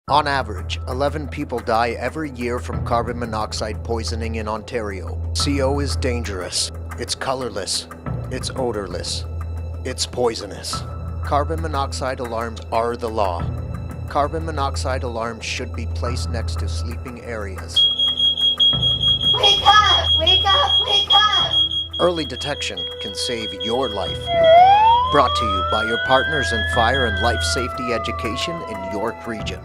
On average, 11 people die every year from carbon monoxide poisoning in Ontario. CO is dangerous. It's colorless. It's odorless. It's poisonous. Carbon monoxide alarms are the law. Carbon monoxide alarms should be placed next to sleeping areas. Wake up! Wake up! Wake up! Early detection can save your life. Brought to you by your partners in fire and life safety education in York Region.